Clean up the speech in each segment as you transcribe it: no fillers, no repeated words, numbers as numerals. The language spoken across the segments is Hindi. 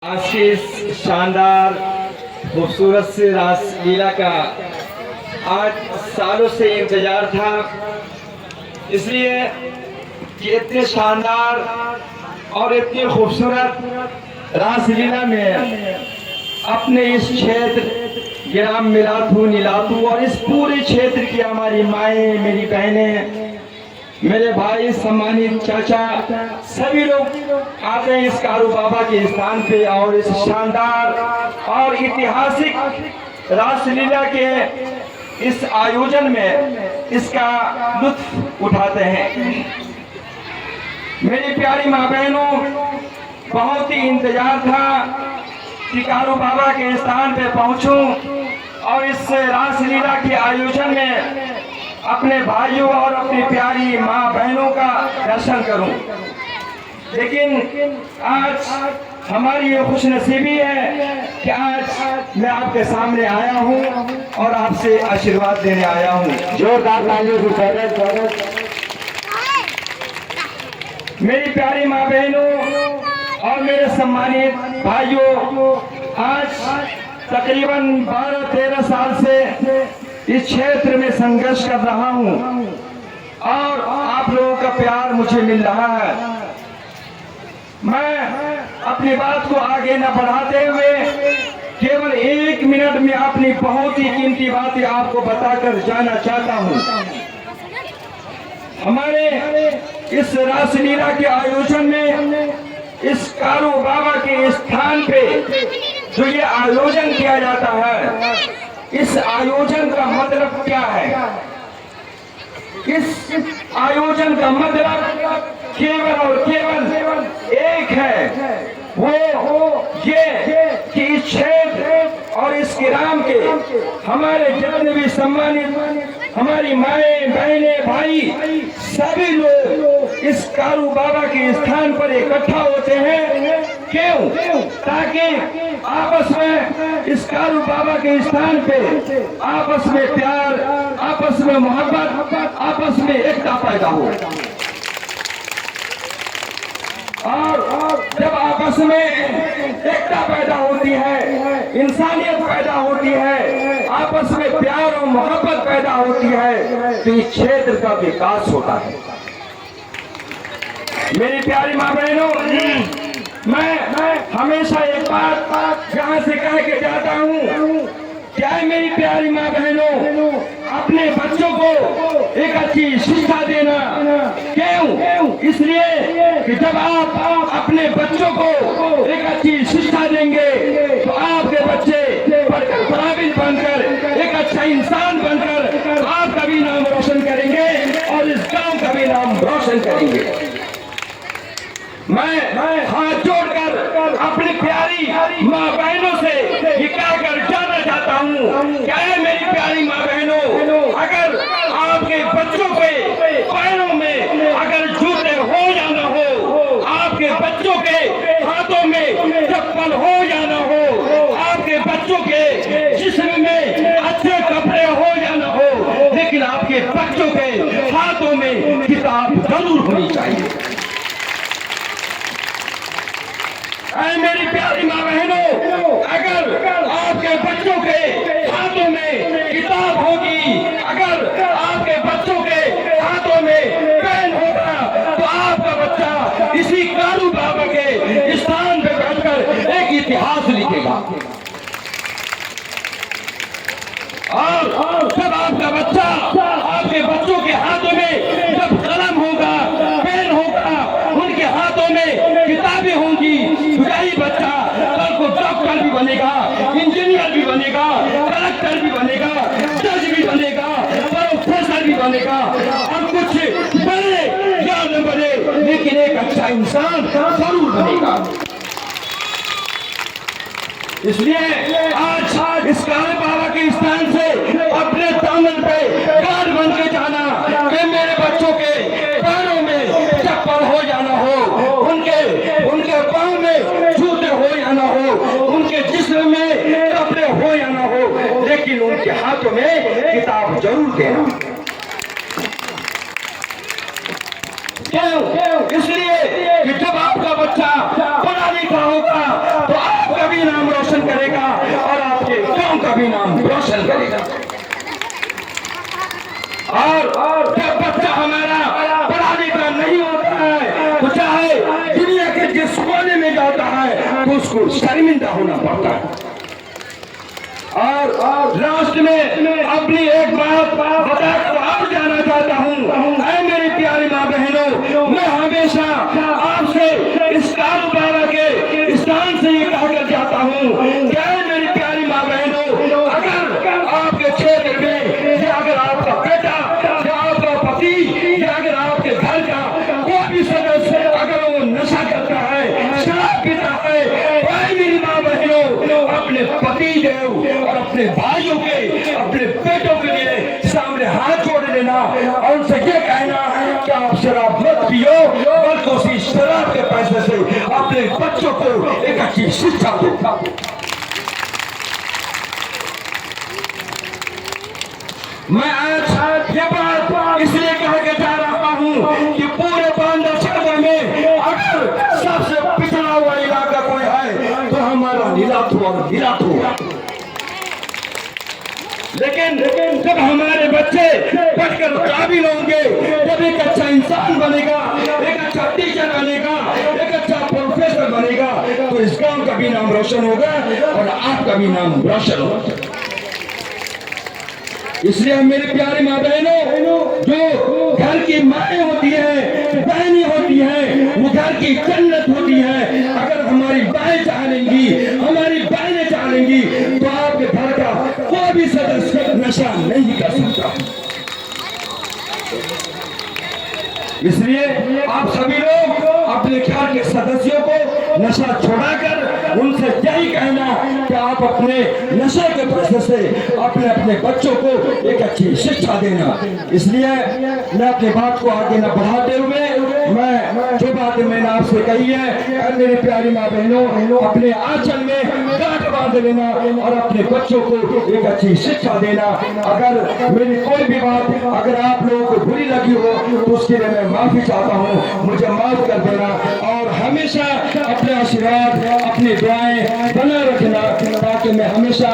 आज के इस शानदार खूबसूरत से रासलीला का आज सालों से इंतजार था, इसलिए कि इतने शानदार और इतनी खूबसूरत रासलीला में अपने इस क्षेत्र ग्राम मिलातू नीलातू और इस पूरे क्षेत्र की हमारी माएँ, मेरी बहनें, मेरे भाई, सम्मानित चाचा, सभी लोग आते हैं इस कारू बाबा के स्थान पे और इस शानदार और ऐतिहासिक रासलीला के इस आयोजन में इसका लुत्फ उठाते हैं। मेरी प्यारी माँ बहनों, बहुत ही इंतजार था कि कारू बाबा के स्थान पे पहुंचूं और इस रासलीला के आयोजन में अपने भाइयों और अपनी प्यारी माँ बहनों का दर्शन करूं। लेकिन आज हमारी ये खुशनसीबी है कि आज मैं आपके सामने आया हूं और आपसे आशीर्वाद देने आया हूं। जोरदार तालियों से स्वागत। मेरी प्यारी माँ बहनों और मेरे सम्मानित भाइयों, आज तकरीबन 12-13 साल से इस क्षेत्र में संघर्ष कर रहा हूं और आप लोगों का प्यार मुझे मिल रहा है। मैं अपनी बात को आगे न बढ़ाते हुए केवल 1 मिनट में अपनी बहुत ही कीमती बातें आपको बताकर जाना चाहता हूं। हमारे इस रासलीला के आयोजन में इस कारू बाबा के स्थान पे जो ये आयोजन किया जाता है, इस आयोजन का मतलब क्या है? इस आयोजन का मतलब केवल और केवल एक है, वो ये कि इस क्षेत्र और इस ग्राम के हमारे जितने भी सम्मानित हमारी माएँ, बहनें, भाई, सभी लोग इस कारू बाबा के स्थान पर इकट्ठा होते हैं। क्यों? ताकि आपस में इस कारू बाबा के स्थान पे आपस में प्यार, आपस में मोहब्बत, आपस में एकता पैदा हो। और जब आपस में एकता पैदा होती है, इंसानियत पैदा होती है, आपस में प्यार और मोहब्बत पैदा होती है, तो इस क्षेत्र का विकास होता है। मेरी प्यारी माँ बहनों, मैं हमेशा एक बात यहाँ से कह के जाता हूँ, क्या है मेरी प्यारी माँ बहनों, अपने बच्चों को एक अच्छी शिक्षा देना। क्यों? इसलिए कि जब आप अपने बच्चों को एक अच्छी शिक्षा देंगे तो आपके बच्चे पढ़कर काबिल बनकर एक अच्छा इंसान बनकर आपका भी नाम रोशन करेंगे और इस गांव का भी नाम रोशन करेंगे। मैं हाथ जोड़कर अपनी प्यारी माँ बहनों से ये कहकर जाना चाहता हूँ, क्या है मेरी प्यारी माँ बहनों, अगर आपके बच्चों के पैरों में अगर जूते हो या न हो, आपके बच्चों के हाथों में चप्पल हो या न हो, आपके बच्चों के जिस्म में अच्छे कपड़े हो या न हो, लेकिन आपके बच्चों के हाथों में किताब जरूर होनी चाहिए। मेरी प्यारी माँ बहनों, अगर आपके बच्चों के हाथों में किताब होगी, अगर आपके बच्चों के हाथों में पेन होगा, तो आपका बच्चा इसी कारू बाबा के स्थान पे बैठकर एक इतिहास लिखेगा। और जब आपका बच्चा, आपके बच्चों के हाथों में जब कलम होगा, पेन होगा, उनके हाथों में किताबें होंगी, यही बच्चा कल को डॉक्टर भी बनेगा, इंजीनियर भी बनेगा, कलेक्टर भी बनेगा, जज भी बनेगा, प्रोफेसर भी बनेगा और कुछ बने या न बने, लेकिन एक अच्छा इंसान जरूर बनेगा। इसलिए आज इस कारू बाबा के स्थान से अपने दामन पे गार्ड बन के जाना कि मेरे बच्चों के पैरों में चप्पल हो या न हो, उनके पाँव में जूते हो या न हो, उनके जिस्म में कपड़े हो या न हो, लेकिन उनके हाथों में किताब जरूर देना। क्यों? इसलिए कि जब आपका बच्चा पढ़ा लिखा होगा तो आप भी नाम रोशन करेगा और आपके गांव का भी नाम रोशन करेगा। और जब बच्चा हमारा पढ़ा लिखा नहीं होता है तो चाहे दुनिया के जिस कोने में जाता है तो उसको शर्मिंदा होना पड़ता है। और लास्ट में अपनी एक बात बताकर और जाना चाहता हूँ। ऐ मेरी प्यारी माँ बहनों, मैं हमेशा आपसे इस कारू बाबा के स्थान से ये कहकर जाता हूँ कि ऐ मेरी प्यारी माँ बहनों, अगर आपके क्षेत्र में या अगर आपका बेटा या आपका पति या अगर आपके घर का कोई भी सदस्य अगर वो नशा करता है, शराब पीता है, तो ऐ मेरी माँ बहनों, अपने पति देव और अपने भाइयों के, अपने बेटों के लिए सामने हाथ जोड़ लेना और उनसे ये कहना कि आप शराब मत पियो, बल्कि उसी शराब के पैसे से अपने बच्चों को एक अच्छी शिक्षा दो। मैं आज ये बात इसलिए कह के जा रहा हूँ कि पूरे बांदा क्षेत्र में अगर सबसे पिछड़ा हुआ इलाका कोई है तो हमारा नीलाथू और नीलाथू। लेकिन जब हमारे बच्चे पढ़कर काबिल होंगे, जब एक अच्छा इंसान बनेगा, एक अच्छा टीचर बनेगा, एक अच्छा प्रोफेसर बनेगा, तो इस गांव का भी नाम रोशन होगा और आपका भी नाम रोशन होगा। इसलिए मेरे प्यारे माँ बहनों, जो घर की माएँ होती है, बहनें होती हैं, वो घर की जन्नत होती है। अगर हमारी बाएं चाह लेंगी, हमारी बहनें चाह लेंगी, तो आपके घर का कोई भी सदस्य नशा नहीं कर सकता। इसलिए आप सभी लोग अपने घर के सदस्यों को नशा छोड़ाकर उनसे यही कहना कि आप अपने नशे के पैसे से अपने अपने बच्चों को एक अच्छी शिक्षा देना। इसलिए मैं अपनी बात को आगे न बढ़ाते हुए मैं जो बातें मैंने आपसे कही है, मेरी प्यारी माँ बहनों, अपने आंचल में गांठ बांध लेना और अपने बच्चों को एक अच्छी शिक्षा देना। अगर मेरी कोई भी बात अगर आप लोगों को बुरी लगी हो तो उसके लिए मैं माफी चाहता हूँ, मुझे माफ कर देना। और हमेशा अपने आशीर्वाद, अपनी दुआएं बना रखना, ताकि मैं हमेशा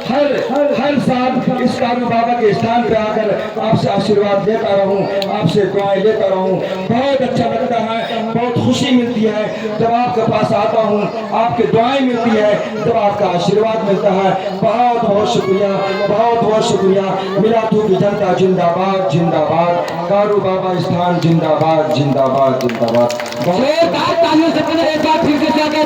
हर साल इस कारू बाबा के स्थान पे आकर आपसे आशीर्वाद लेता रहूं, आपसे दुआएं लेता रहूं। बहुत अच्छा लगता है, बहुत खुशी मिलती है जब आपके पास आता हूं, आपकी दुआएं मिलती है, जब आपका आशीर्वाद मिलता है। बहुत बहुत शुक्रिया, बहुत बहुत शुक्रिया। मिलातू की जनता जिंदाबाद जिंदाबाद, कारू बाबा स्थान जिंदाबाद जिंदाबाद जिंदाबाद। तालियों से पहले एक बार फिर से स्वागत।